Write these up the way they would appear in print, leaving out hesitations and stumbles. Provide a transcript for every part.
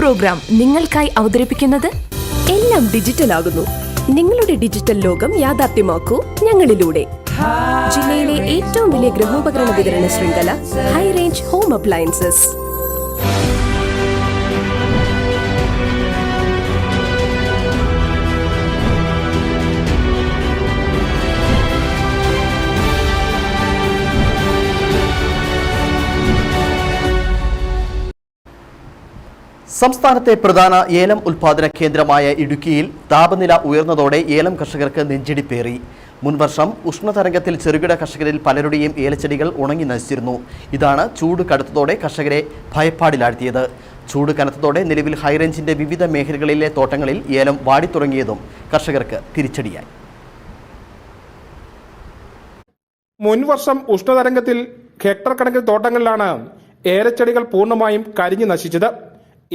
Programme നിങ്ങൾക്കായി അവതരിപ്പിക്കുന്നത് എല്ലാം ഡിജിറ്റൽ ആകുന്നു. നിങ്ങളുടെ ഡിജിറ്റൽ ലോകം യാഥാർത്ഥ്യമാക്കൂ ഞങ്ങളിലൂടെ. ജില്ലയിലെ ഏറ്റവും വലിയ ഗൃഹോപകരണ വിതരണ ശൃംഖല ഹൈ റേഞ്ച് ഹോം അപ്ലയൻസസ്. സംസ്ഥാനത്തെ പ്രധാന ഏലം ഉൽപാദന കേന്ദ്രമായ ഇടുക്കിയിൽ താപനില ഉയർന്നതോടെ ഏലം കർഷകർക്ക് നെഞ്ചിടിപ്പേറി. മുൻവർഷം ഉഷ്ണതരംഗത്തിൽ ചെറുകിട കർഷകരിൽ പലരുടെയും ഏലച്ചെടികൾ ഉണങ്ങി നശിച്ചിരുന്നു. ഇതാണ് ചൂട് കടുത്തതോടെ കർഷകരെ ഭയപ്പാടിലാഴ്ത്തിയത്. ചൂട് കനത്തതോടെ നിലവിൽ ഹൈറേഞ്ചിന്റെ വിവിധ മേഖലകളിലെ തോട്ടങ്ങളിൽ ഏലം വാടിത്തുടങ്ങിയതും കർഷകർക്ക് തിരിച്ചടിയായി. മുൻവർഷം ഉഷ്ണതരംഗത്തിൽ ഹെക്ടർ കണക്കിന് തോട്ടങ്ങളിലാണ് ഏലച്ചെടികൾ പൂർണ്ണമായും കരിഞ്ഞു നശിച്ചത്.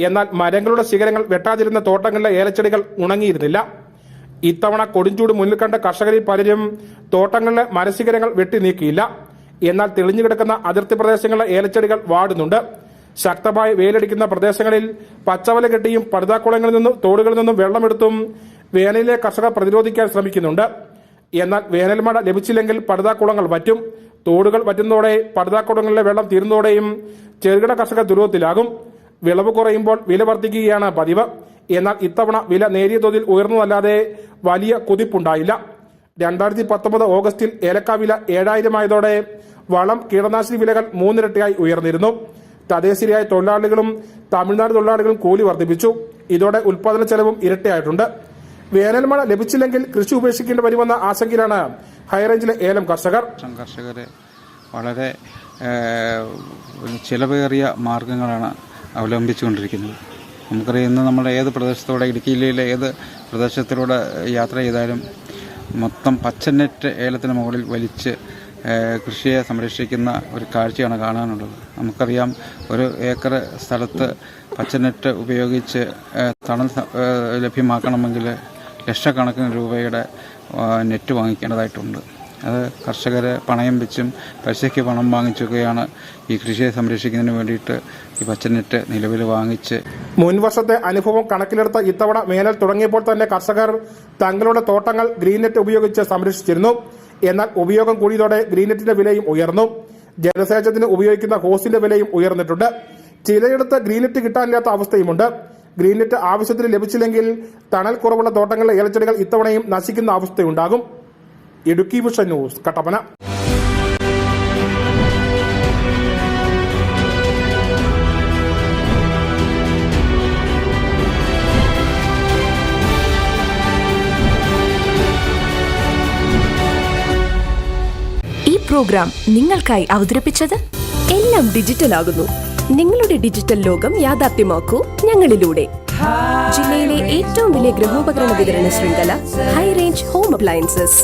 എന്നാൽ മരങ്ങളുടെ ശിഖരങ്ങൾ വെട്ടാതിരുന്ന തോട്ടങ്ങളിലെ ഏലച്ചെടികൾ ഉണങ്ങിയിരുന്നില്ല. ഇത്തവണ കൊടുംചൂട് മുന്നിൽ കണ്ട കർഷകരിൽ പലരും തോട്ടങ്ങളിലെ മരശിഖരങ്ങൾ വെട്ടി നീക്കിയില്ല. എന്നാൽ തെളിഞ്ഞു കിടക്കുന്ന അതിർത്തി പ്രദേശങ്ങളിലെ ഏലച്ചെടികൾ വാടുന്നുണ്ട്. ശക്തമായി വെയിലടിക്കുന്ന പ്രദേശങ്ങളിൽ പച്ചവല കെട്ടിയും പടുതാക്കുളങ്ങളിൽ നിന്നും തോടുകളിൽ നിന്നും വെള്ളമെടുത്തും വേനലിലെ കർഷകർ പ്രതിരോധിക്കാൻ ശ്രമിക്കുന്നുണ്ട്. എന്നാൽ വേനൽ മഴ ലഭിച്ചില്ലെങ്കിൽ പടുതാക്കുളങ്ങൾ വറ്റും. തോടുകൾ വറ്റുന്നതോടെ പടുതാക്കുളങ്ങളിലെ വെള്ളം തീരുന്നതോടെയും ചെറുകിട കർഷകർ ദുരിതത്തിലാകും. വിളവ് കുറയുമ്പോൾ വില വർദ്ധിക്കുകയാണ് പതിവ്. എന്നാൽ ഇത്തവണ വില നേരിയ തോതിൽ ഉയർന്നതല്ലാതെ വലിയ കുതിപ്പുണ്ടായില്ല. 2019 ഓഗസ്റ്റിൽ ഏലക്ക വില 7000 ആയതോടെ വളം കീടനാശിനി വിലകൾ 3 ഇരട്ടിയായി ഉയർന്നിരുന്നു. തദ്ദേശീയരായ തൊഴിലാളികളും തമിഴ്നാട് തൊഴിലാളികളും കൂലി വർദ്ധിപ്പിച്ചു. ഇതോടെ ഉൽപാദന ചെലവും ഇരട്ടിയായിട്ടുണ്ട്. വേനൽ മഴ ലഭിച്ചില്ലെങ്കിൽ കൃഷി ഉപേക്ഷിക്കേണ്ടി വരുമെന്ന ആശങ്കയിലാണ് ഹൈറേഞ്ചിലെ ഏലം കർഷകർ. കർഷകരെ വളരെ ചിലവേറിയ മാർഗങ്ങളാണ് അവലംബിച്ചുകൊണ്ടിരിക്കുന്നത്. നമുക്കറിയാം, ഇന്ന് നമ്മുടെ ഏത് പ്രദേശത്തൂടെ, ഇടുക്കി ജില്ലയിലെ ഏത് പ്രദേശത്തിലൂടെ യാത്ര ചെയ്താലും മൊത്തം പച്ചനെറ്റ് ഏലത്തിന് മുകളിൽ വലിച്ച് കൃഷിയെ സംരക്ഷിക്കുന്ന ഒരു കാഴ്ചയാണ് കാണാനുള്ളത്. നമുക്കറിയാം, ഒരു ഏക്കർ സ്ഥലത്ത് പച്ചനെറ്റ് ഉപയോഗിച്ച് തണൽ ലഭ്യമാക്കണമെങ്കിൽ ലക്ഷക്കണക്കിന് രൂപയുടെ നെറ്റ് വാങ്ങിക്കേണ്ടതായിട്ടുണ്ട്. അത് കർഷകരെ പണയം വെച്ചും പലിശയ്ക്ക് പണം വാങ്ങിച്ചൊക്കെയാണ് ഈ കൃഷിയെ സംരക്ഷിക്കുന്നതിന് വേണ്ടിയിട്ട് ഈ പച്ചനെറ്റ് നിലവിൽ വാങ്ങിച്ച്. മുൻവർഷത്തെ അനുഭവം കണക്കിലെടുത്ത് ഇത്തവണ വേനൽ തുടങ്ങിയപ്പോൾ തന്നെ കർഷകർ തങ്ങളുടെ തോട്ടങ്ങൾ ഗ്രീൻനെറ്റ് ഉപയോഗിച്ച് സംരക്ഷിച്ചിരുന്നു. എന്നാൽ ഉപയോഗം കൂടിയതോടെ ഗ്രീൻനെറ്റിന്റെ വിലയും ഉയർന്നു. ജലസേചനത്തിന് ഉപയോഗിക്കുന്ന ഹോസിന്റെ വിലയും ഉയർന്നിട്ടുണ്ട്. ചിലയിടത്ത് ഗ്രീൻനെറ്റ് കിട്ടാനില്ലാത്ത അവസ്ഥയുമുണ്ട്. ഗ്രീൻനെറ്റ് ആവശ്യത്തിന് ലഭിച്ചില്ലെങ്കിൽ തണൽ കുറവുള്ള തോട്ടങ്ങളിലെ ഏലച്ചെടികൾ ഇത്തവണയും നശിക്കുന്ന അവസ്ഥയുണ്ടാകും. Idukki vision news, Kattappana. ഈ പ്രോഗ്രാം നിങ്ങൾക്കായി അവതരിപ്പിച്ചത് എല്ലാം ഡിജിറ്റൽ ആകുന്നു. നിങ്ങളുടെ ഡിജിറ്റൽ ലോകം യാഥാർത്ഥ്യമാക്കൂ ഞങ്ങളിലൂടെ. ജില്ലയിലെ ഏറ്റവും വലിയ ഗൃഹോപകരണ വിതരണ ശൃംഖല ഹൈ റേഞ്ച് ഹോം അപ്ലയൻസസ്.